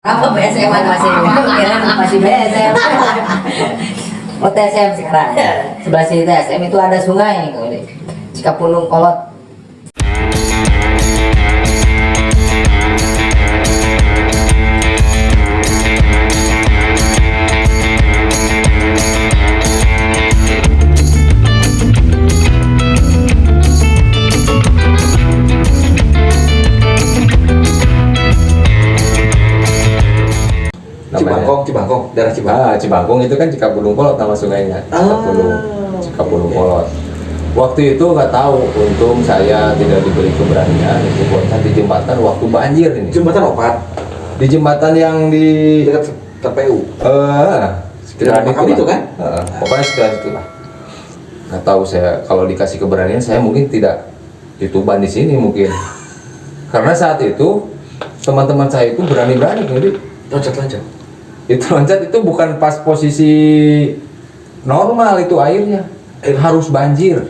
Apa BSM masih masih BSM. Oh TSM sekarang. Sebelah sini TSM itu ada sungai. Cikapundung Kolot. Cibangkong, daerah Cibangkong. Cibangkong itu kan Cikapundung Kolot nama sungainya. Cikapundung Kolot. Waktu itu nggak tahu, untung saya tidak diberi keberanian itu loncat di jembatan waktu banjir ini. Jembatan Opat Di jembatan yang di dekat TPU. sekitar itu kan? Pokoknya sekitar itulah. Nggak tahu saya kalau dikasih keberanian saya mungkin tidak dituban di sini mungkin. Karena saat itu teman-teman saya itu berani-berani jadi Loncat. itu loncat itu bukan pas posisi normal itu airnya harus banjir.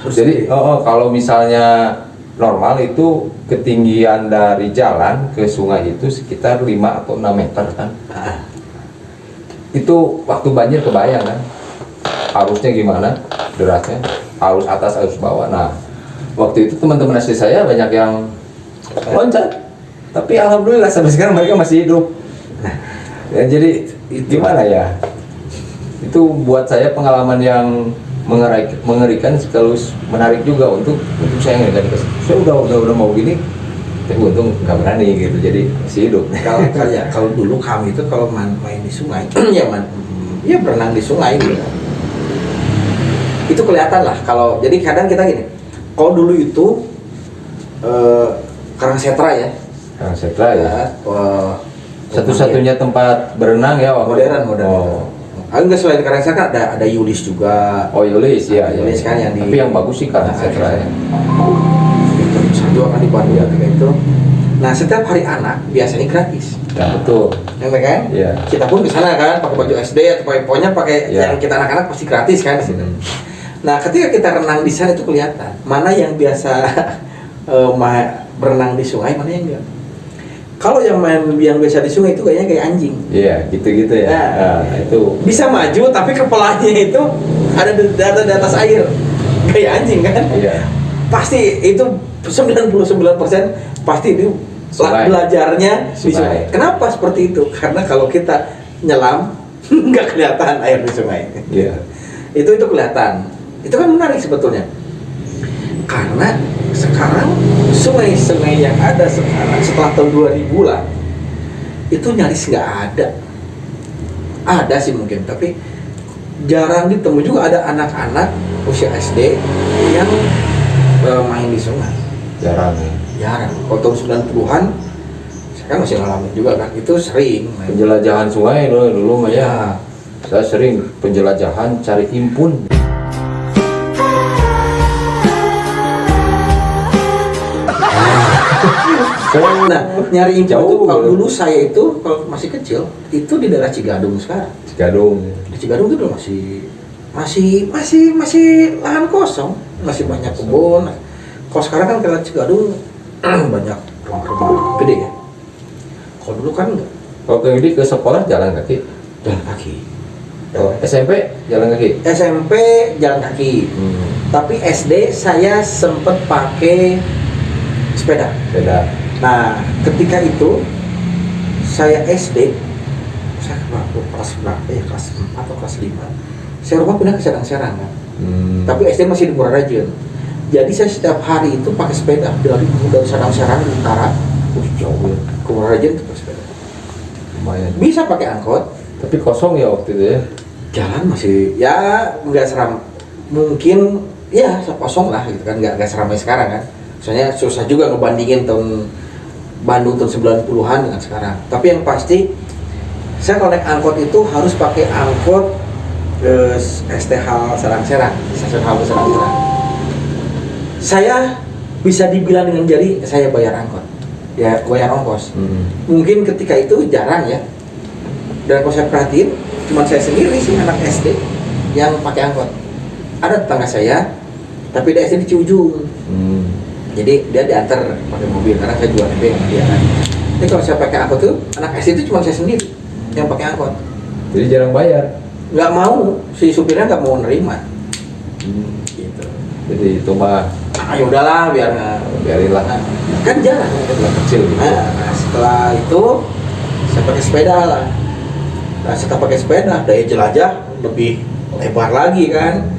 Jadi kalau misalnya normal itu ketinggian dari jalan ke sungai itu sekitar 5 atau 6 meter kan. Itu waktu banjir kebayang kan arusnya gimana derasnya, arus atas arus bawah. Nah waktu itu teman-teman SD saya banyak yang loncat, tapi alhamdulillah sampai sekarang mereka masih hidup. Ya, jadi gimana ya, itu buat saya pengalaman yang mengerikan sekaligus menarik juga untuk saya nggak dikasih. Saya udah mau gini, tapi untung nggak berani gitu, jadi masih hidup. Kalau dulu kami itu kalau main di sungai, ya berenang di sungai gitu. Itu kelihatan lah. Kalau jadi kadang kita gini, kalau dulu itu Karangsetra ya. Karangsetra ya. Satu-satunya tempat berenang ya modern. Enggak, selain Karangsetra ada Yulis juga. Oh Yulis ya. Yulis kan yang tapi yang bagus sih Karangsetra ya. Itu besar juga kan di Bandung ya kayak itu. Nah setiap hari anak biasanya gratis. Ya betul. Ya kan? Iya. Kita pun ke sana kan pakai baju SD atau pokoknya pakai yang kita anak-anak pasti gratis kan di situ. Nah ketika kita renang di sana itu kelihatan mana yang biasa berenang di sungai, mana yang enggak. Kalau yang biasa di sungai itu kayaknya kayak anjing. Iya, gitu ya. Nah, itu bisa maju tapi kepalanya itu ada di atas air. Kayak anjing kan? Iya. Pasti itu 99% pasti itu belajarnya di sungai. Kenapa seperti itu? Karena kalau kita nyelam nggak kelihatan air di sungai. Iya. Itu kelihatan. Itu kan menarik sebetulnya. Karena sekarang sungai-sungai yang ada sekarang setelah tahun 2000 lah itu nyaris nggak ada. Ada sih mungkin, tapi jarang ditemui juga ada anak-anak usia SD yang main di sungai. Jarang. Kalau tahun 90-an saya kan masih ngalamin juga kan, itu sering main. Penjelajahan sungai dulu mah ya. Saya sering penjelajahan cari impun. Nah, nyari impun itu kalau dulu saya itu kalau masih kecil itu di daerah Cigadung sekarang. Di Cigadung itu masih lahan kosong, masih banyak kebun. Kalau sekarang kan kalau Cigadung banyak rumah-rumah gede ya. Kalau dulu kan enggak. Kalau ke sekolah jalan kaki. SMP jalan kaki. SMP jalan kaki. Tapi SD saya sempet pakai sepeda. Nah, ketika itu saya SD, saya kelas berapa ya, kelas 4 atau kelas 5. Saya rumah pindah ke Serang kan. Tapi SD masih di Murarajun. Jadi saya setiap hari itu pakai sepeda dari Serang utara, jauh ya, ke Murarajun itu pakai sepeda. Lumayan. Bisa pakai angkot. Tapi kosong ya waktu itu ya. Jalan masih ya nggak seram, mungkin ya kosong lah gitu kan, nggak seramai sekarang kan. Soalnya susah juga ngebandingin tahun Bandung tahun 90-an dengan sekarang. Tapi yang pasti saya kalau naik angkot itu harus pakai angkot STH Serang-Serang, stasiun halte Serang-Serang. Saya bisa dibilang dengan jari saya bayar angkot, ya bayar ongkos. Mungkin ketika itu jarang ya. Dan kalau saya perhatiin, cuma saya sendiri sih anak SD yang pakai angkot. Ada tetangga saya, tapi dia SD di Ciujung. Jadi dia diantar pakai mobil karena saya jual tempe sama dia kan. Tapi kalau saya pakai angkot tuh, anak SD itu cuma saya sendiri yang pakai angkot. Jadi jarang bayar. Nggak mau, si supirnya nggak mau nerima. Gitu. Jadi itu mah Ah, ya udahlah, biarin lah. Nah, kan jarang. Kecil gitu. Nah, setelah itu saya pakai sepeda lah. Nah, setelah pakai sepeda, daya jelajah lebih lebar lagi kan.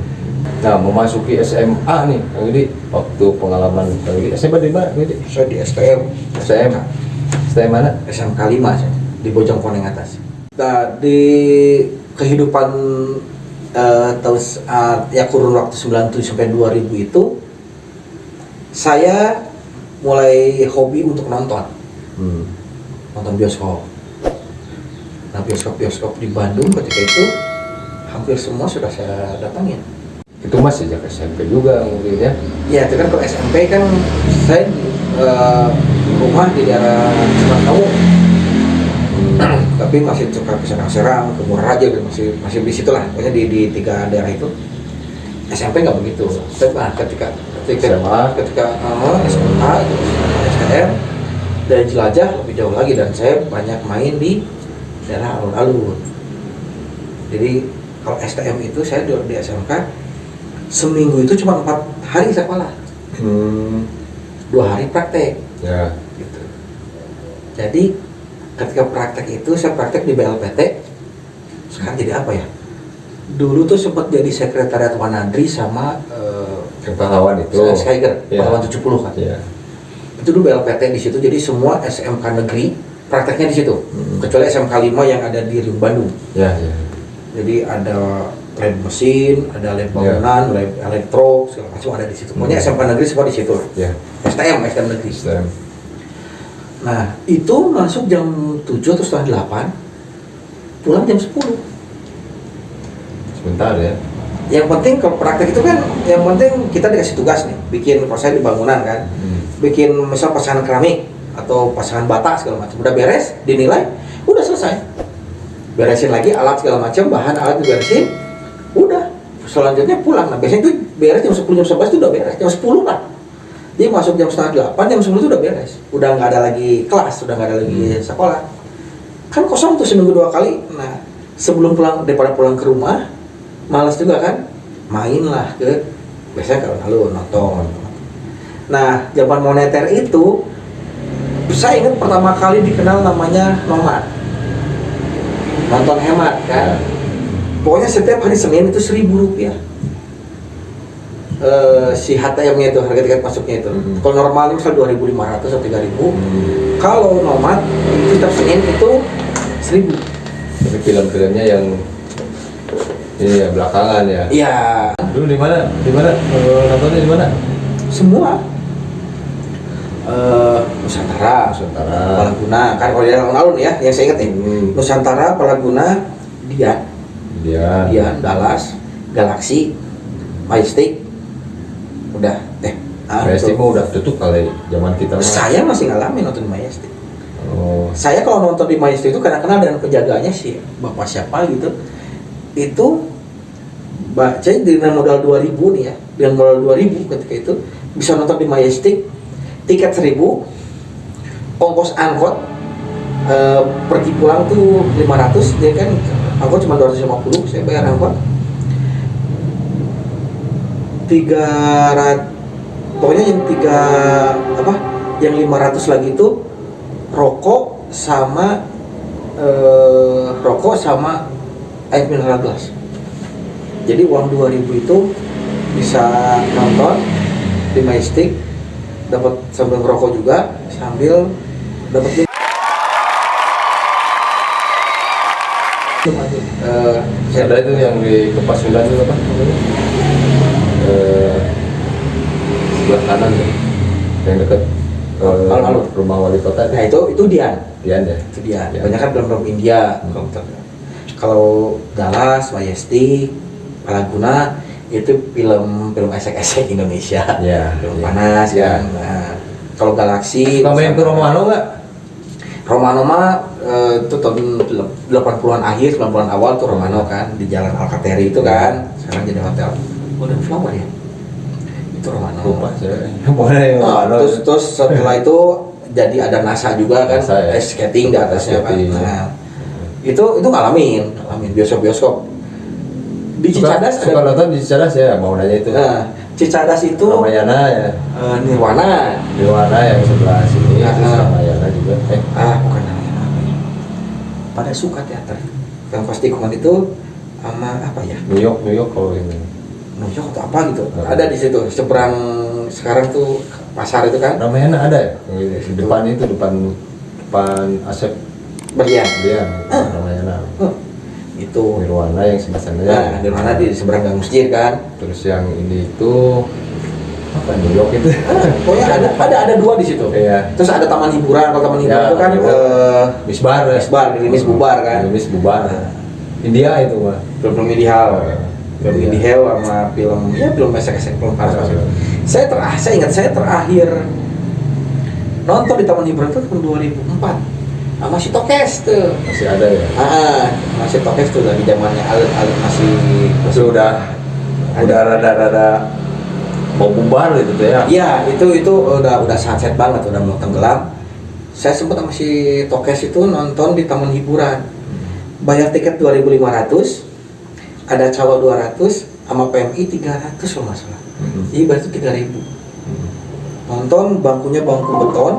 Nah, memasuki SMA nih, Kang Yudi, waktu pengalaman Kang Yudi, SMA di mana, Kang Yudi? Saya di STM. STM. STM mana? SMK 5 saya, di Bojong Koneng atas. Nah, di kehidupan tahun ya kurun waktu 97 sampai 2000 itu saya mulai hobi untuk nonton bioskop. Nah, bioskop di Bandung ketika itu hampir semua sudah saya datangin. Itu masih sejak SMP juga mungkin ya? Ya, itu kan kalau SMP kan saya rumah di daerah Serang, tapi masih suka ke Serang, ke Murah Raja, masih di situ lah, pokoknya di 3 daerah itu. SMP nggak begitu. Tapi ketika SMA, STM, dan jelajah lebih jauh lagi, dan saya banyak main di daerah alun-alun. Jadi kalau STM itu saya di SMK seminggu itu cuma 4 hari sekolah, 2 hari praktek. Ya. Gitu. Jadi ketika praktek itu saya praktek di BLPT. Sekarang jadi apa ya? Dulu tuh sempat jadi sekretariat Wanadri sama Pahlawan itu. Skyger, Ya. Pahlawan 70 kan. Ya. Itu dulu BLPT di situ. Jadi semua SMK negeri prakteknya di situ. Kecuali SMK 5 yang ada di Riung Bandung. Ya, ya. Jadi ada lab mesin, ada lab bangunan, lab elektro, segala macam ada di situ. Pokoknya SMK negeri semua di situ. Ya. STM negeri. STM. Nah, itu masuk jam 7 atau setengah 8, pulang jam 10. Sebentar ya. Yang penting kalau praktek itu kan, yang penting kita dikasih tugas nih, bikin, kalau saya di bangunan kan, bikin misal pasangan keramik atau pasangan bata segala macam, udah beres, dinilai, udah selesai. Beresin lagi alat segala macam, bahan alat diberesin, udah. Selanjutnya pulang. Nah, biasanya itu beres jam 10, jam 11 itu udah beres, jam 10 lah. Dia masuk jam setengah 8, jam 10 itu udah beres. Udah nggak ada lagi kelas, udah nggak ada lagi sekolah. Kan kosong tuh seminggu 2 kali. Nah, sebelum pulang, daripada pulang ke rumah, malas juga kan, mainlah ke, biasanya kalau lalu nonton. Nah, zaman moneter itu, saya ingat pertama kali dikenal namanya nomad. Nonton hemat kan. Pokoknya setiap hari Senin itu Rp1.000. Si HTM-nya itu, harga tiket masuknya itu. Kalau normalnya misal 2.500 atau 3.000. Kalau nomad itu setiap Senin itu 1.000. Tapi film-filmnya yang ini ya belakangan ya. Iya, Dulu di mana? Di mana? Nontonnya di mana? semua. Nusantara, Palaguna, kan kalau di alun-alun ya, yang saya ingat nih. Nusantara, Palaguna, Dian, Dallas, Galaxy, Majestic, udah. Majestic mah udah tutup kali zaman kita mah. Saya masih ngalamin nonton di Majestic. Oh. Saya kalau nonton di Majestic itu karena kenal dengan penjaganya sih, bapak siapa gitu. Itu saya dengan modal 2.000 nih ya, dengan modal 2.000 ketika itu bisa nonton di Majestic, tiket 1.000, ongkos angkot pergi pulang tuh 500, dia kan angkot cuma 250, saya bayar angkot 300, pokoknya yang 500 lagi itu rokok sama air mineral gelas. Jadi uang 2.000 itu bisa nonton di Majestic, dapat sambil ngerokok juga, sambil dapat Ada itu yang di Kepas 9 itu apa? Sebelah kanan ya, yang dekat alun-alun rumah wali kota. Nah itu Dian. Dian ya. Itu Dian. Banyak kan film-film India. Kalau Dallas, Majestic, Palaguna itu film esek-esek Indonesia. Ya. Film panas Ya. kan. Nah, kalau Galaxy. Suka main ke Romano nggak? Romano mah itu tahun 80-an akhir, 90-an awal tuh Romano kan di Jalan Alcateri itu kan. Sekarang jadi hotel Golden Flower ya. Itu Romano. Lupa saya. Boleh Romano. Terus setelah itu jadi ada NASA juga kan, NASA, ya. ice skating di atasnya kan. Skating. Nah, itu ngalamin bioskop di Cicadas suka nonton di Cicadas ya, mau nanya itu. Nah, Cicadas itu Ramayana ya, Nirwana. Nirwana yang sebelah sini, Nah, terus Ramayana juga. Bukan Ramayana apa ya? Pada suka teater. Yang pasti kuman itu sama apa ya? New York kalau ini. New York atau apa gitu. Ada di situ seberang sekarang tuh pasar itu kan. Ramayana ada ya? Di depan itu, depan Asep Berlian. dia Ramayana. Itu Nirwana yang sebelah sana ya. Nah, di mana di seberang gang masjid kan. Terus yang ini itu apa, New York itu? Pokoknya ada dua di situ. Iya. Terus ada taman hiburan. Kalau taman hiburan Ya, itu kan Misbar ya. Misbar, Gerimis bubar kan. Gerimis bubar. India itu mah. Film ideal. Film ideal sama film esek-esek film parah. Saya ingat saya terakhir nonton di taman hiburan itu tahun 2004. Sama si Tokes tuh. Masih ada ya. Masih Tokes tuh lagi zamannya Alit masih udah rada-rada mau bubar gitu tuh ya. Iya, itu udah sunset banget, udah mau tenggelam. Saya sempat sama si Tokes itu nonton di taman hiburan. Bayar tiket 2.500, ada calo 200, sama PMI 300 kalau nggak salah. Jadi berarti 3.000. Nonton bangkunya bangku beton,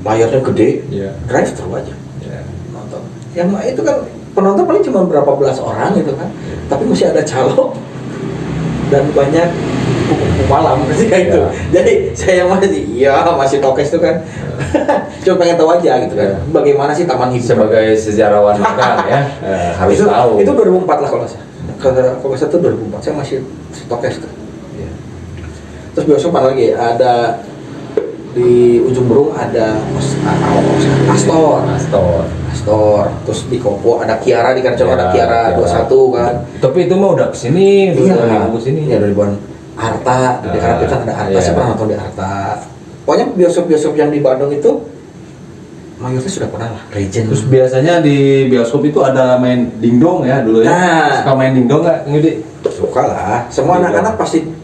layarnya gede, Iya. drive thru aja Iya. nonton. Yang itu kan penonton paling cuma berapa belas orang gitu kan, tapi masih ada calo dan banyak buku malam ketika itu. Ya. Jadi saya masih Tokes itu kan, cuma pengen tahu aja gitu kan, Ya. bagaimana sih taman hiburan. Sebagai sejarawan kan ya, harus tahu. Itu 2004 lah kalau nggak salah. Kalau nggak salah itu 2004, saya masih Tokes tuh. Iya. Terus bioskop apa lagi? Ada di ujung Berung ada Astor. Terus di Kopo ada Kiara, di Karcong ada Kiara 21 kan. Tapi itu mah udah kesini, Iya, kesini. Iya, dari Bandung. Arta, di Karapitan ada Arta, Iya. saya pernah nonton di Arta. Pokoknya bioskop-bioskop yang di Bandung itu mayoritas sudah pernah lah, legend. Terus biasanya di bioskop itu ada main dingdong ya dulu ya. Nah. Suka main dingdong nggak, Ngudi? Suka lah, semua Dingdong. anak-anak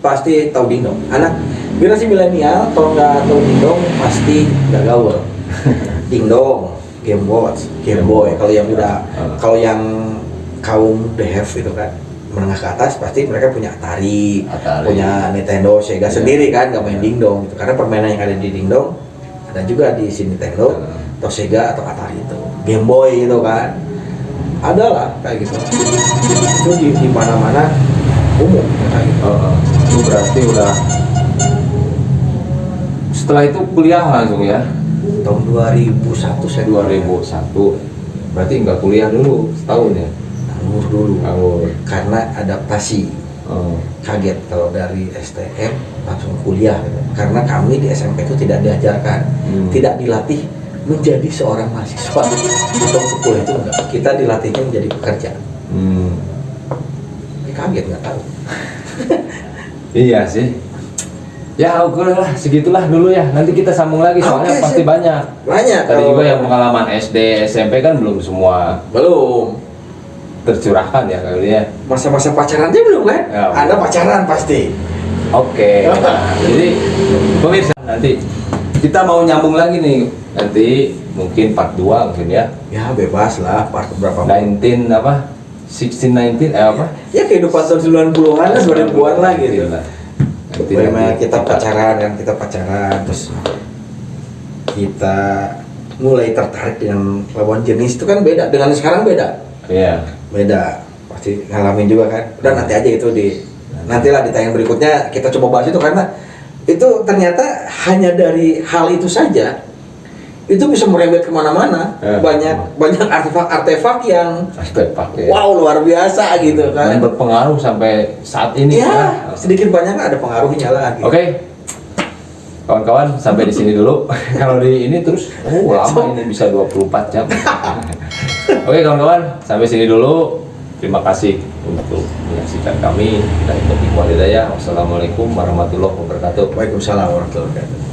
pasti tahu dingdong. Anak generasi milenial kalau nggak tahu dingdong pasti nggak gaul. Dingdong, Game Boy. Kalau yang kalau yang kaum dev itu kan menengah ke atas pasti mereka punya Atari. Punya Nintendo, Sega sendiri kan, nggak main dingdong gitu. Karena permainan yang ada di dingdong ada juga di si Nintendo atau Sega atau Atari itu. Game Boy itu kan ada lah kayak gitu. Itu di mana-mana umum kayak gitu. Itu berarti udah setelah itu kuliah langsung ya. Tahun 2001 saya 2001. Berarti nggak kuliah dulu setahun ya? nganggur dulu Nganggur. karena adaptasi. Kaget kalau dari STM langsung kuliah gitu. Karena kami di SMP itu tidak diajarkan, tidak dilatih menjadi seorang mahasiswa atau kuliah itu enggak. Kita dilatihnya menjadi pekerja. Kaget nggak tahu. Iya sih. Ya oke lah, segitulah dulu ya. Nanti kita sambung lagi soalnya Oke, pasti sip. banyak. Banyak. Tadi juga yang pengalaman SD, SMP kan belum semua belum. tercurahkan ya kali ya. Masa-masa pacarannya belum kan? Ya, Anda belum. pacaran pasti. Oke. Nah, jadi pemirsa nanti kita mau nyambung lagi nih. Nanti mungkin part 2 mungkin ya. Ya bebas lah, part berapa? 19 apa? 16 19 apa? Ya kehidupan tahun 90-an lah, 2000-an lah gitu. Nanti Bagaimana kita pacaran kan, kita pacaran terus kita mulai tertarik dengan lawan jenis itu kan beda dengan sekarang beda. Iya. Beda. Pasti ngalamin juga kan. Udah nanti aja itu nantilah di tayangan berikutnya kita coba bahas itu karena itu ternyata hanya dari hal itu saja itu bisa merembet kemana-mana. Banyak artefak yang wow luar biasa gitu kan. Dan berpengaruh sampai saat ini Ya, sedikit banyak ada pengaruhnya lah gitu. Oke. Kawan-kawan sampai di sini dulu. Kalau di ini terus lama ini bisa 24 jam. Oke kawan-kawan, sampai sini dulu. Terima kasih untuk menyaksikan kami dari Topik Walidaya. Wassalamualaikum warahmatullahi wabarakatuh. Waalaikumsalam warahmatullahi wabarakatuh.